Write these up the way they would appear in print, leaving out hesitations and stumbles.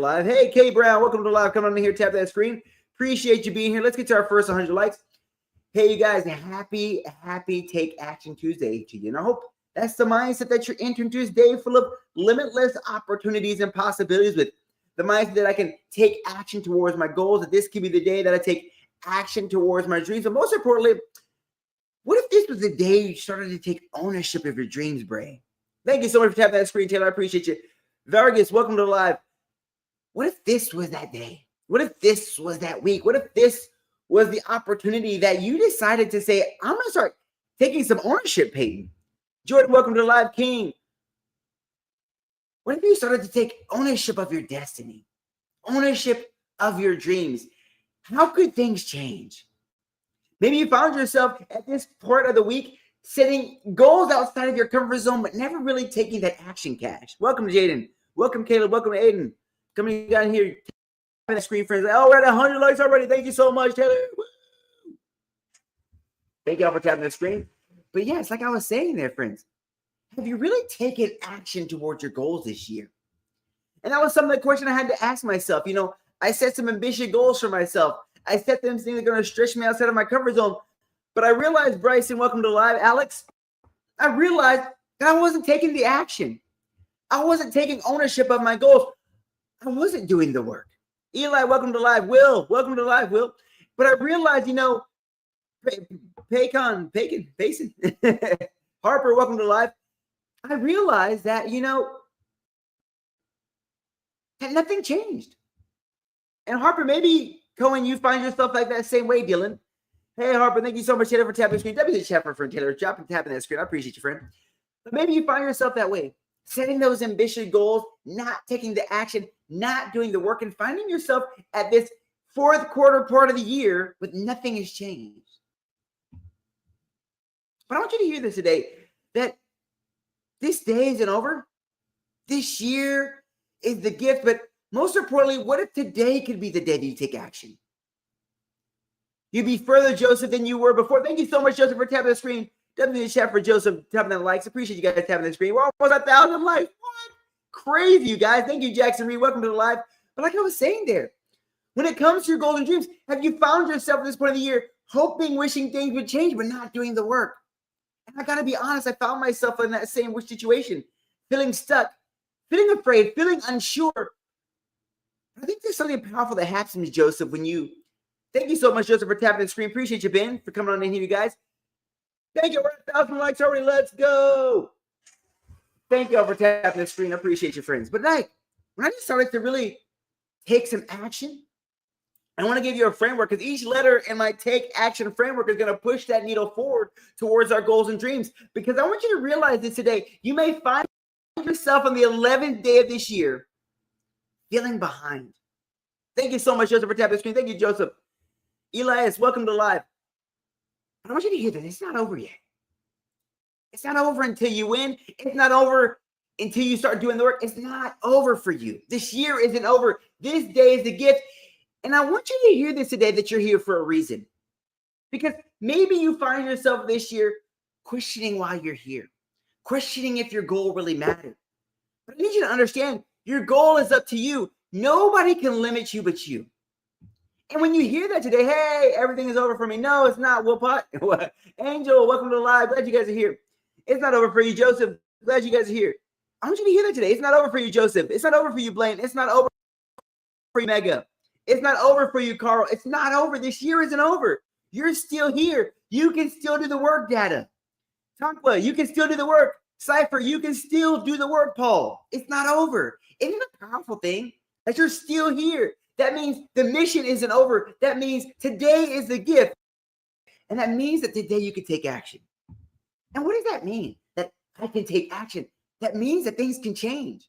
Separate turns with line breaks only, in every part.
live. Hey, Kay Brown, welcome to the live. Come on in here, tap that screen. Appreciate you being here. Let's get to our first 100 likes. Hey, you guys, happy Take Action Tuesday to you. And I hope that's the mindset that you're entering this day full of limitless opportunities and possibilities, with the mindset that I can take action towards my goals, that this could be the day that I take action towards my dreams. But most importantly, what if this was the day you started to take ownership of your dreams, Bray? Thank you so much for tapping that screen, Taylor. I appreciate you. Vargas, welcome to the live. What if this was that day? What if this was that week? What if this was the opportunity that you decided to say, I'm going to start taking some ownership, Peyton? Jordan, welcome to the live. King, what if you started to take ownership of your destiny, ownership of your dreams? How could things change? Maybe you found yourself at this part of the week setting goals outside of your comfort zone, but never really taking that action cash. Welcome, Jaden. Welcome, Caleb. Welcome, Aiden. Coming down here, tapping the screen, friends. Oh, we're at 100 likes already. Thank you so much, Taylor. Woo! Thank you all for tapping the screen. But yeah, it's like I was saying there, friends. Have you really taken action towards your goals this year? And that was some of the question I had to ask myself. You know, I set some ambitious goals for myself. I set them things that are going to stretch me outside of my comfort zone. But I realized, Bryson, welcome to the live. Alex, I realized that I wasn't taking the action. I wasn't taking ownership of my goals. I wasn't doing the work. Eli, welcome to the live. Will, welcome to the live, Will. But I realized, you know, Payson, Harper, welcome to the live. I realized that, you know, that nothing changed. And Harper, maybe, Cohen, you find yourself like that same way, Dylan. Hey, Harper, thank you so much, Taylor, for tapping the screen. W the chat for friend Taylor. Drop and tapping that screen. I appreciate you, friend. But maybe you find yourself that way, setting those ambitious goals, not taking the action, not doing the work, and finding yourself at this fourth quarter part of the year with nothing has changed. But I want you to hear this today, that this day isn't over. This year is the gift, but most importantly, what if today could be the day that you take action? You'd be further, Joseph, than you were before. Thank you so much, Joseph, for tapping the screen. Definitely the chat for Joseph, tapping the likes. Appreciate you guys tapping the screen. We're almost 1,000 likes. What? Crazy, you guys. Thank you, Jackson Reed. Welcome to the live. But like I was saying there, when it comes to your goals and dreams, have you found yourself at this point of the year hoping, wishing things would change, but not doing the work? And I got to be honest, I found myself in that same situation, feeling stuck, feeling afraid, feeling unsure. I think there's something powerful that happens, Joseph, when you – thank you so much, Joseph, for tapping the screen. Appreciate you, Ben, for coming on in here, you guys. Thank you. We're at 1,000 likes already. Let's go. Thank you all for tapping the screen. I appreciate you, friends. But like, when I just started to really take some action, I want to give you a framework, because each letter in my take action framework is going to push that needle forward towards our goals and dreams. Because I want you to realize this today. You may find yourself on the 11th day of this year feeling behind. Thank you so much, Joseph, for tapping the screen. Thank you, Joseph. Elias, welcome to live. I want you to hear that it's not over yet. It's not over until you win. It's not over until you start doing the work. It's not over for you. This year isn't over. This day is the gift. And I want you to hear this today, that you're here for a reason. Because maybe you find yourself this year questioning why you're here, questioning if your goal really mattered. But I need you to understand, your goal is up to you. Nobody can limit you but you. And when you hear that today, hey, everything is over for me. No, it's not. Will Pot. Angel, welcome to the live. Glad you guys are here. It's not over for you, Joseph. Glad you guys are here. I want you to hear that today. It's not over for you, Joseph. It's not over for you, Blaine. It's not over for you, Mega. It's not over for you, Carl. It's not over. This year isn't over. You're still here. You can still do the work, Data. Tonkla, you can still do the work. Cypher, you can still do the work, Paul. It's not over. Isn't it a powerful thing that you're still here? That means the mission isn't over. That means today is the gift. And that means that today you can take action. And what does that mean? That I can take action. That means that things can change.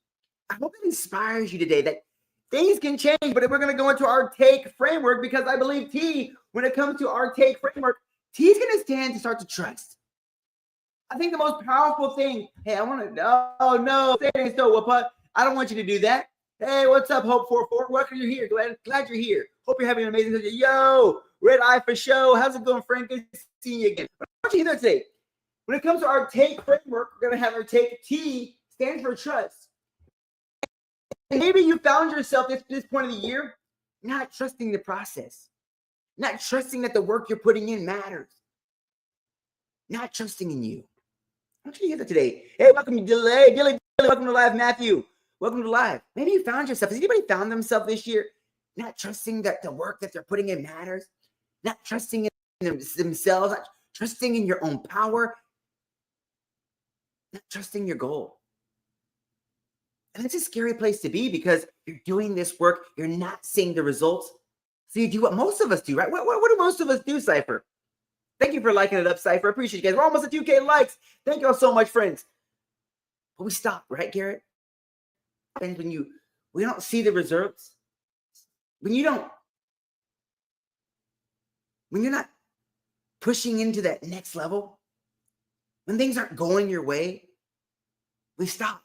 I hope it inspires you today that things can change, but we're going to go into our take framework, because I believe T, when it comes to our take framework, T is going to stand to start to trust. I think the most powerful thing, hey, I want to, oh no, I don't want you to do that. Hey, what's up, Hope44? Welcome, you're here. Glad you're here. Hope you're having an amazing day. Yo, Red Eye for show. How's it going, Frank? Good seeing you again. I want you to hear that today. When it comes to our take framework, we're going to have our take T, stands for trust. maybe you found yourself at this point of the year not trusting the process, not trusting that the work you're putting in matters, not trusting in you. I want you to hear that today. Hey, welcome to Dilly, welcome to Live, Matthew. Welcome to Live. Maybe you found yourself. Has anybody found themselves this year not trusting that the work that they're putting in matters, not trusting in themselves, not trusting in your own power, not trusting your goal? And it's a scary place to be because you're doing this work, you're not seeing the results. So you do what most of us do, right? What do most of us do, Cypher? Thank you for liking it up, Cypher. I appreciate you guys. We're almost at 2K likes. Thank you all so much, friends. But we stop, right, Garrett? And when we don't see the results, when you're not pushing into that next level, when things aren't going your way, we stop.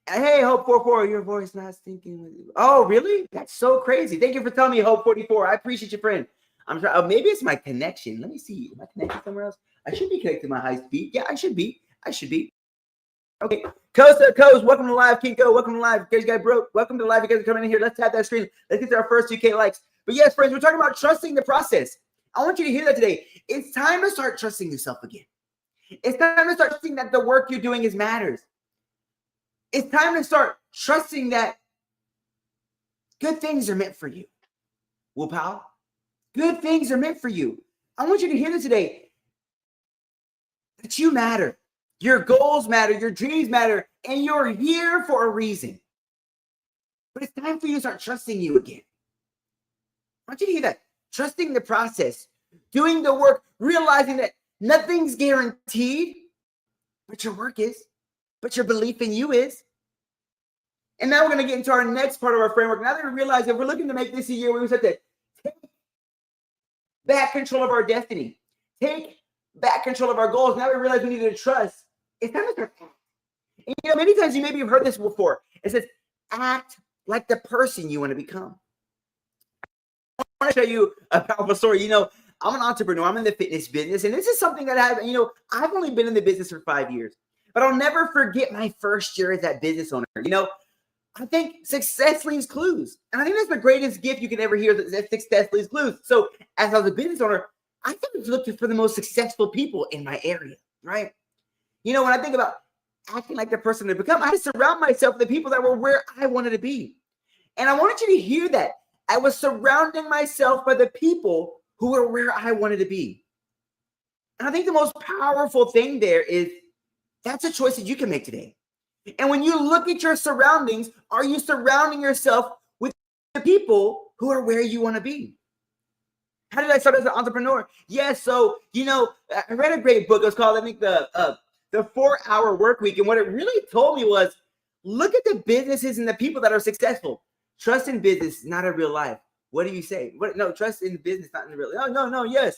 Hey, Hope 44, your voice not stinking with you. Oh, really? That's so crazy. Thank you for telling me, Hope 44. I appreciate you, friend. I'm trying. Maybe it's my connection. Let me see. Am I connected somewhere else? I should be connected to my high speed. Yeah, I should be. Okay. Coast, welcome to Live. Kinko, welcome to Live. You guys got broke. Welcome to Live. You guys are coming in here. Let's tap that screen. Let's get to our first 2K likes. But yes, friends, we're talking about trusting the process. I want you to hear that today. It's time to start trusting yourself again. It's time to start trusting that the work you're doing matters. It's time to start trusting that good things are meant for you. Will Powell? Good things are meant for you. I want you to hear this today. That you matter. Your goals matter. Your dreams matter. And you're here for a reason. But it's time for you to start trusting you again. I want you to hear that. Trusting the process. Doing the work. Realizing that nothing's guaranteed. But your work is. But your belief in you is. And now we're going to get into our next part of our framework. Now that we realize that we're looking to make this a year where we have to take back control of our destiny. Take back control of our goals. Now we realize we need to trust. It's time to start acting. And you know, many times you maybe have heard this before. It says, act like the person you want to become. I want to show you a powerful story. You know, I'm an entrepreneur. I'm in the fitness business. And this is something that I've only been in the business for 5 years. But I'll never forget my first year as that business owner. You know, I think success leaves clues. And I think that's the greatest gift you can ever hear, that success leaves clues. So as I was a business owner, I think I was looking for the most successful people in my area, right? You know, when I think about acting like the person to become, I had to surround myself with the people that were where I wanted to be. And I wanted you to hear that. I was surrounding myself by the people who were where I wanted to be. And I think the most powerful thing there is that's a choice that you can make today. And when you look at your surroundings, are you surrounding yourself with the people who are where you want to be? How did I start as an entrepreneur? Yes, so, you know, I read a great book. It was called, I think, the 4-Hour Work Week. And what it really told me was, look at the businesses and the people that are successful. Trust in business, not in real life. What do you say? No, trust in the business, not in the real life. No, yes.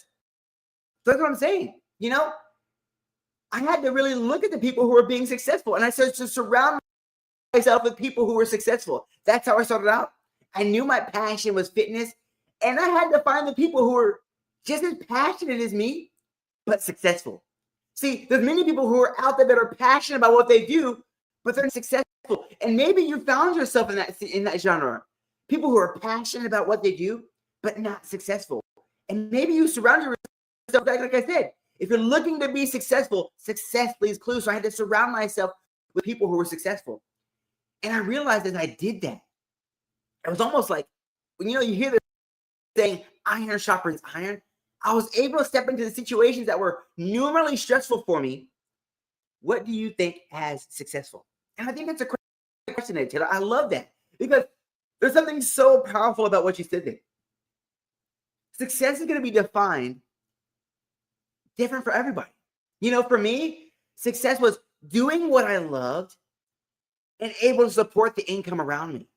So that's what I'm saying. You know, I had to really look at the people who were being successful. And I started to surround myself with people who were successful. That's how I started out. I knew my passion was fitness. And I had to find the people who were just as passionate as me, but successful. See, there's many people who are out there that are passionate about what they do, but they're successful. And maybe you found yourself in that genre. People who are passionate about what they do, but not successful. And maybe you surround yourself, like I said, if you're looking to be successful, success leaves clues. So I had to surround myself with people who were successful. And I realized as I did that, it was almost like, when you hear this saying, iron sharpens iron, I was able to step into the situations that were normally stressful for me. What do you think as successful? And I think that's a great question there, Taylor. I love that because there's something so powerful about what you said there. Success is going to be defined different for everybody. You know, for me, success was doing what I loved and able to support the income around me.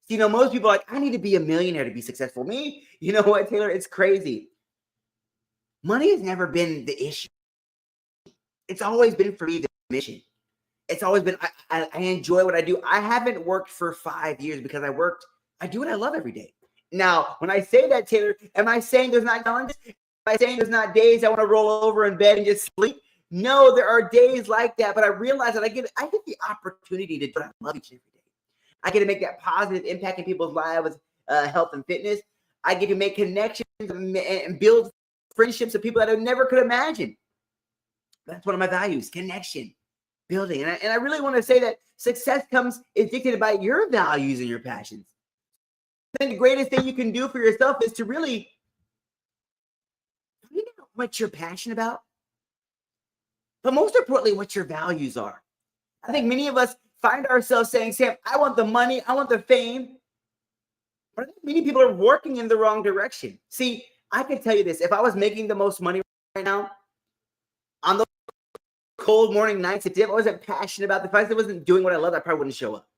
You know, most people are like, I need to be a millionaire to be successful. Me, you know what, Taylor? It's crazy. Money has never been the issue. It's always been for me the mission. It's always been, I enjoy what I do. I haven't worked for 5 years because I do what I love every day. Now, when I say that, Taylor, am I saying there's not challenges? Am I saying there's not days I want to roll over in bed and just sleep? No, there are days like that, but I realize that I get the opportunity to do what I love each and every day. I get to make that positive impact in people's lives with health and fitness. I get to make connections and build friendships with people that I never could imagine. That's one of my values, connection, building. And I really want to say that success is dictated by your values and your passions. I think the greatest thing you can do for yourself is to really find out what you're passionate about, but most importantly, what your values are. I think many of us find ourselves saying, Sam, I want the money, I want the fame, but I think many people are working in the wrong direction. See, I can tell you this, if I was making the most money right now, on those cold morning nights, if I wasn't passionate about the fact that I wasn't doing what I loved, I probably wouldn't show up.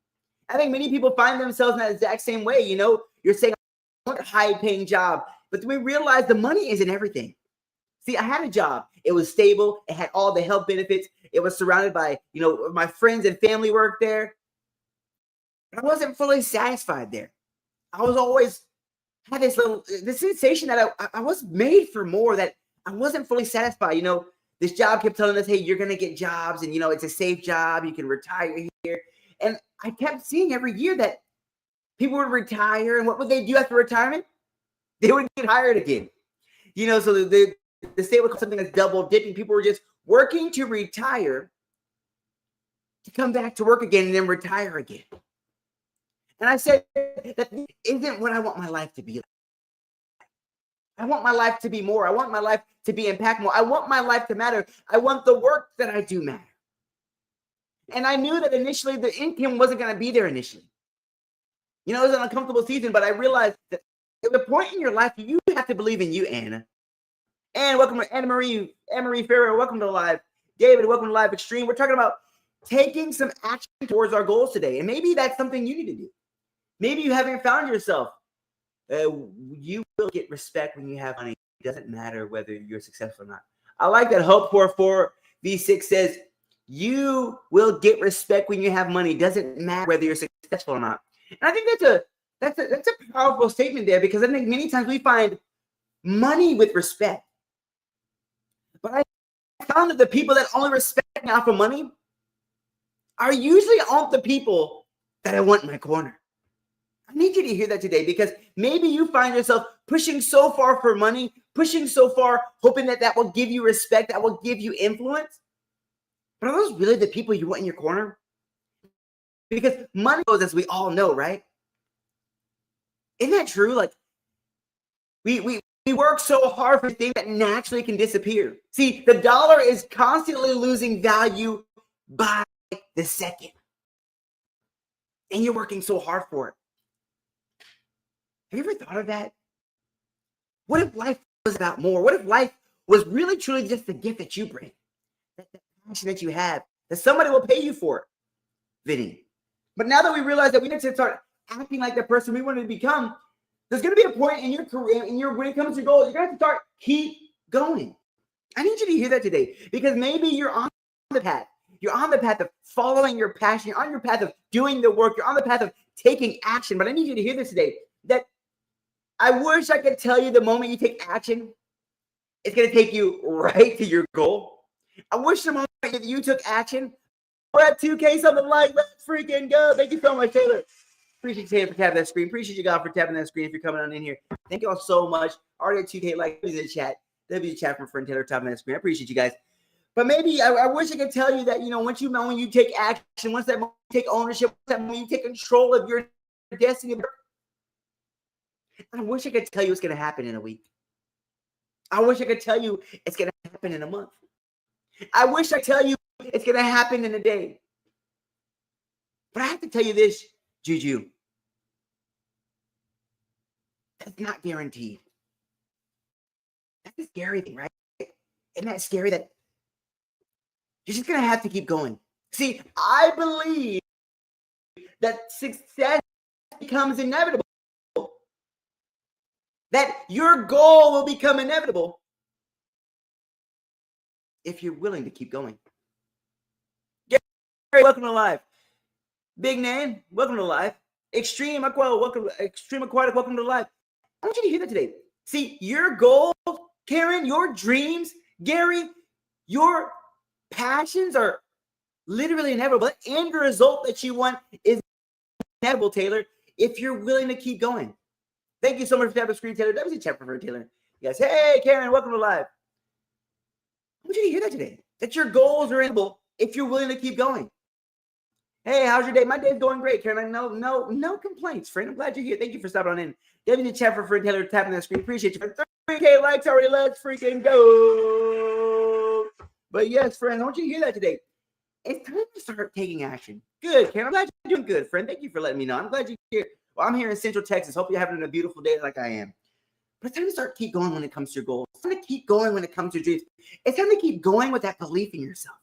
I think many people find themselves in that exact same way. You know, you're saying, I want a high-paying job, but we realize the money isn't everything. See, I had a job. It was stable. It had all the health benefits. It was surrounded by, you know, my friends and family worked there. But I wasn't fully satisfied there. I was always had this sensation that I was made for more, that I wasn't fully satisfied. You know, this job kept telling us, hey, you're going to get jobs and, you know, it's a safe job. You can retire here. And I kept seeing every year that people would retire. And what would they do after retirement? They would get hired again. You know, so the state would call something that's double dipping. People were just working to retire to come back to work again and then retire again. And I said, that isn't what I want my life to be like. I want my life to be more. I want my life to be impactful. I want my life to matter. I want the work that I do matter. And I knew that initially the income wasn't going to be there initially. You know, it was an uncomfortable season, but I realized that at the point in your life, you have to believe in you, Anna. And welcome to Anna-Marie Farrow. Welcome to the live. David, welcome to Live Extreme. We're talking about taking some action towards our goals today. And maybe that's something you need to do. Maybe you haven't found yourself. You will get respect when you have money. It doesn't matter whether you're successful or not. I like that Hope 44 V6 says, you will get respect when you have money. It doesn't matter whether you're successful or not. And I think that's a powerful statement there, because I think many times we find money with respect. But I found that the people that only respect me off of money are usually aren't the people that I want in my corner. I need you to hear that today, because maybe you find yourself pushing so far for money, pushing so far, hoping that that will give you respect, that will give you influence. But are those really the people you want in your corner? Because money goes, as we all know, right? Isn't that true? Like, we work so hard for things that naturally can disappear. See, the dollar is constantly losing value by the second. And you're working so hard for it. Have you ever thought of that? What if life was about more? What if life was really truly just the gift that you bring? That passion that you have, that somebody will pay you for it, Vinny. But now that we realize that we need to start acting like the person we want to become, there's going to be a point in your career, when it comes to goals, you're going to have to start keep going. I need you to hear that today, because maybe you're on the path. You're on the path of following your passion. You're on your path of doing the work. You're on the path of taking action. But I need you to hear this today, that I wish I could tell you the moment you take action, it's going to take you right to your goal. I wish the moment that you took action, we're at 2K, something like, let's freaking go. Thank you so much, Taylor. Appreciate you, Taylor, for tapping that screen. Appreciate you, God, for tapping that screen if you're coming on in here. Thank you all so much. Already at 2K, like, in the chat. There'll be a chat from friend Taylor tapping that screen. I appreciate you guys. But maybe I wish I could tell you that, you know, when you take action, once that moment you take ownership, once that moment you take control of your destiny, I wish I could tell you it's going to happen in a week. I wish I could tell you it's going to happen in a month. I wish I could tell you it's going to happen in a day. But I have to tell you this, Juju. That's not guaranteed. That's a scary thing, right? Isn't that scary that you're just going to have to keep going? See, I believe that success becomes inevitable. That your goal will become inevitable if you're willing to keep going. Gary, welcome to Live. Big Name, welcome to Live. Extreme Aquatic, welcome to Live. I want you to hear that today. See, your goal, Karen, your dreams, Gary, your passions are literally inevitable. The end result that you want is inevitable, Taylor, if you're willing to keep going. Thank you so much for tapping the screen, Taylor. That was a chat for Taylor. You guys, hey, Karen, welcome to live. I want you to hear that today, that your goals are inevitable if you're willing to keep going. Hey, how's your day? My day's going great, Karen. No complaints, friend. I'm glad you're here. Thank you for stopping on in. Devin the chat for friend Taylor tapping that screen. Appreciate you. 3K likes already. Let's freaking go. But yes, friend, I want you to hear that today. It's time to start taking action. Good, Karen. I'm glad you're doing good, friend. Thank you for letting me know. I'm glad you're here. Well, I'm here in Central Texas. Hope you're having a beautiful day like I am. But it's time to start keep going when it comes to your goals. It's time to keep going when it comes to your dreams. It's time to keep going with that belief in yourself.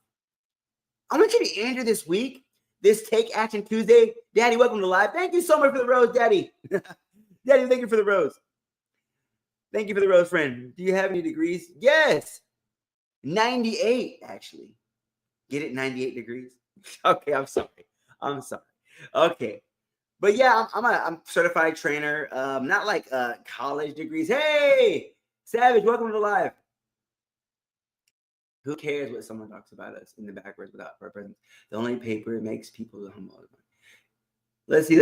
I want you to enter this week, this Take Action Tuesday. Daddy, welcome to live. Thank you so much for the rose, Daddy. Daddy, thank you for the rose. Thank you for the rose, friend. Do you have any degrees? Yes. 98, actually. Get it? 98 degrees? Okay, I'm sorry. Okay. But yeah, I'm a certified trainer. Not like college degrees. Hey, Savage, welcome to the live. Who cares what someone talks about us in the backwards without our presence? The only paper makes people humble. Let's see.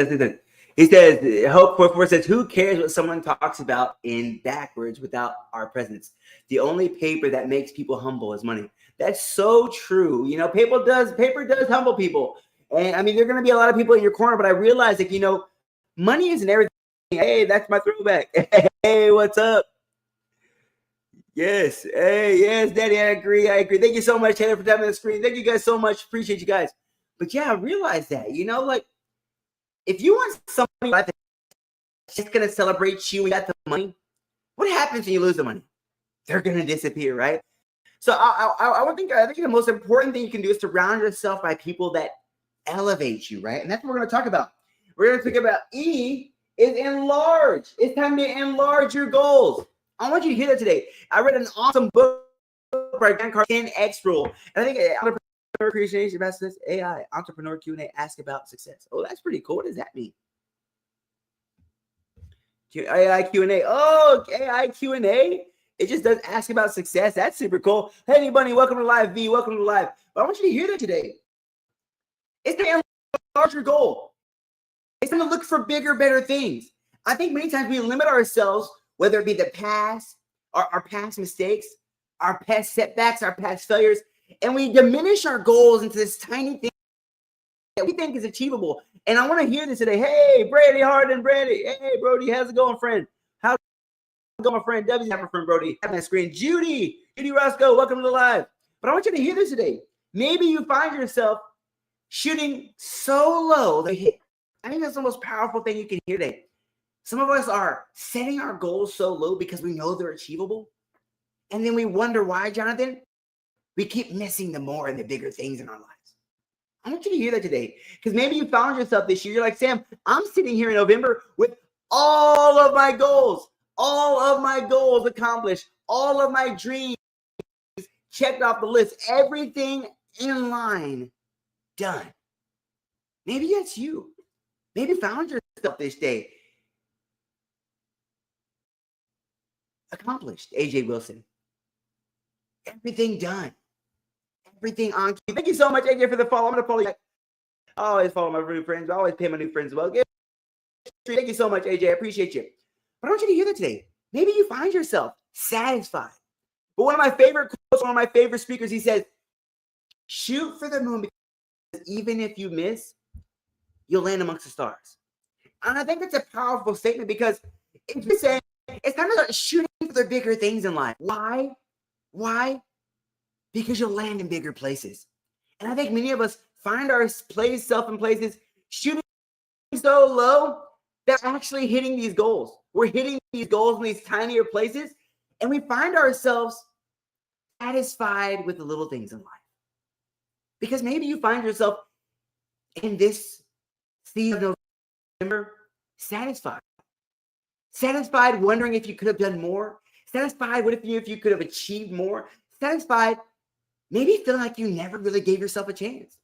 He says, Hope 44 says, who cares what someone talks about in backwards without our presence? The only paper that makes people humble is money. That's so true. You know, paper does humble people. And I mean, there are going to be a lot of people in your corner, but I realize that, you know, money isn't everything. Hey, that's my throwback. Hey, what's up? Yes. Hey, yes, Daddy, I agree. Thank you so much, Taylor, for tapping the screen. Thank you guys so much. Appreciate you guys. But yeah, I realize that, you know, like, if you want somebody that's just going to celebrate you and got the money, what happens when you lose the money? They're going to disappear, right? So I think the most important thing you can do is surround yourself by people that elevate you, right? And that's what we're going to talk about. We're going to talk about E is enlarge. It's time to enlarge your goals. I want you to hear that today. I read an awesome book by Dan Carlin, 10X Rule. And I think Entrepreneur Appreciation Masters AI Entrepreneur Q&A ask about success. Oh, that's pretty cool. What does that mean? AI Q&A. Oh, AI Q&A. It just does ask about success. That's super cool. Hey, Bunny, welcome to live. V, welcome to live. But I want you to hear that today. It's to enlarge your goal. It's going to look for bigger, better things. I think many times we limit ourselves, whether it be the past, our past mistakes, our past setbacks, our past failures, and we diminish our goals into this tiny thing that we think is achievable. And I want to hear this today. Hey, Brady Harden, Brady. Hey, Brody, how's it going, friend? How's it going, my friend? W's have a friend, Brody. Have my screen. Judy Roscoe, welcome to the live. But I want you to hear this today. Maybe you find yourself shooting so low that you hit. I think that's the most powerful thing you can hear today. Some of us are setting our goals so low because we know they're achievable. And then we wonder why, Jonathan, we keep missing the more and the bigger things in our lives. I want you to hear that today, because maybe you found yourself this year. You're like, Sam, I'm sitting here in November with all of my goals accomplished, all of my dreams checked off the list, everything in line, done. Maybe that's you. Maybe you found yourself this day. Accomplished, AJ Wilson. Everything done. Everything on cue. Thank you so much, AJ, for the follow. I'm going to follow you. I always follow my new friends. I always pay my new friends as well. Thank you so much, AJ. I appreciate you. But I want you to hear that today. Maybe you find yourself satisfied. But one of my favorite quotes, one of my favorite speakers, he says, shoot for the moon, because even if you miss, you'll land amongst the stars. And I think that's a powerful statement, because if you're saying it's time to start shooting for the bigger things in life. Why? Because you'll land in bigger places. And I think many of us find ourselves in places shooting so low that we're actually hitting these goals. We're hitting these goals in these tinier places, and we find ourselves satisfied with the little things in life. Because maybe you find yourself in this season of November satisfied. Satisfied, wondering if you could have done more. Satisfied, what if you could have achieved more? Satisfied, maybe feeling like you never really gave yourself a chance.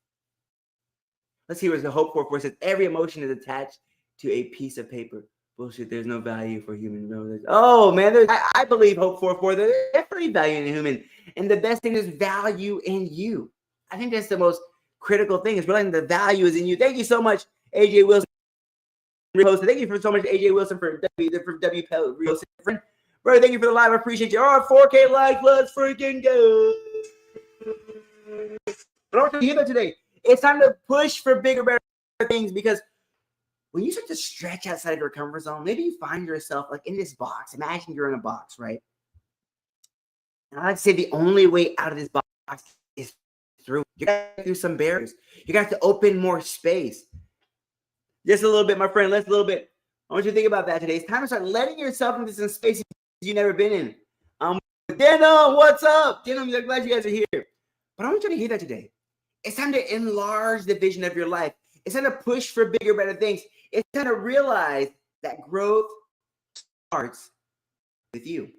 Let's see what the Hope 44 says. Every emotion is attached to a piece of paper. Bullshit, there's no value for human knowledge. Oh, man, I believe Hope 44, there's definitely value in human. And the best thing is value in you. I think that's the most critical thing, is realizing the value is in you. Thank you so much, AJ Wilson. Rehost. Thank you for so much, AJ Wilson, for W Pell Rehost. Brother, thank you for the live. I appreciate you. All right, 4K likes. Let's freaking go. But I want you to hear that today. It's time to push for bigger, better things, because when you start to stretch outside of your comfort zone, maybe you find yourself like in this box. Imagine you're in a box, right? And I like to say the only way out of this box is through. You got to do some barriers. You got to open more space. Just a little bit, my friend. Let's a little bit. I want you to think about that today. It's time to start letting yourself into some spaces you've never been in. Denim, what's up? Denim, I'm glad you guys are here. But I want you to hear that today. It's time to enlarge the vision of your life. It's time to push for bigger, better things. It's time to realize that growth starts with you.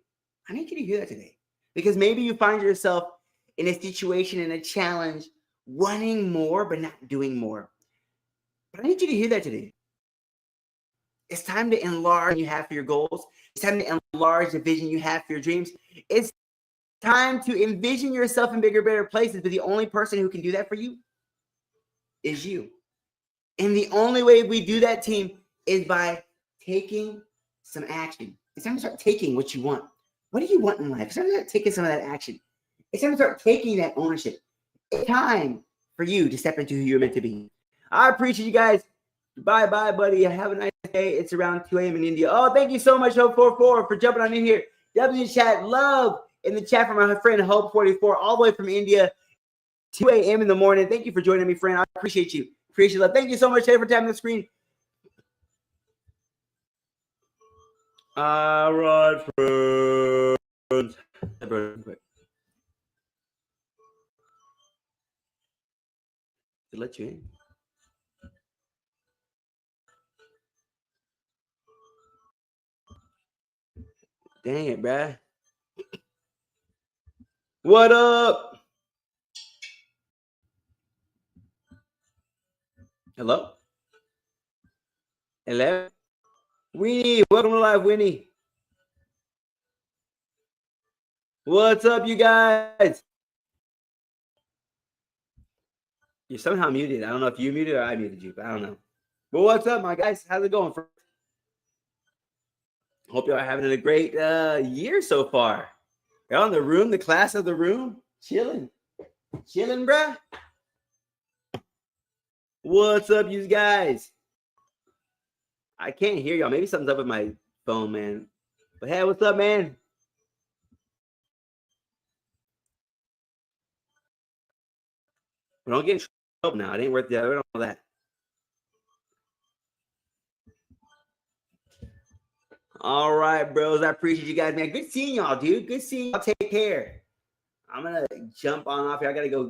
I need you to hear that today, because maybe you find yourself in a situation, in a challenge, wanting more but not doing more. But I need you to hear that today. It's time to enlarge what you have for your goals. It's time to enlarge the vision you have for your dreams. It's time to envision yourself in bigger, better places, but the only person who can do that for you is you. And the only way we do that, team, is by taking some action. It's time to start taking what you want. What do you want in life? It's time to start taking some of that action. It's time to start taking that ownership. It's time for you to step into who you're meant to be. I appreciate you guys. Bye-bye, buddy. Have a nice day. It's around 2 a.m. in India. Oh, thank you so much, Hope44, for jumping on in here. W chat, love in the chat from my friend Hope44, all the way from India, 2 a.m. in the morning. Thank you for joining me, friend. I appreciate you. Appreciate love. Thank you so much, for tapping the screen. All right, friends. To let you in. Dang it, bruh. What up? Hello? Hello? Winnie, welcome to live, Winnie. What's up, you guys? You're somehow muted. I don't know if you muted or I muted you, but I don't know. But what's up, my guys? How's it going? Hope y'all are having a great year so far. Y'all in the room, the class of the room, chilling. Chilling, bruh. What's up, you guys? I can't hear y'all. Maybe something's up with my phone, man. But hey, what's up, man? Don't get in trouble now. It ain't worth all that. All right, bros. I appreciate you guys, man. Good seeing y'all, dude. Good seeing y'all. Take care. I'm going to jump on off here. I got to go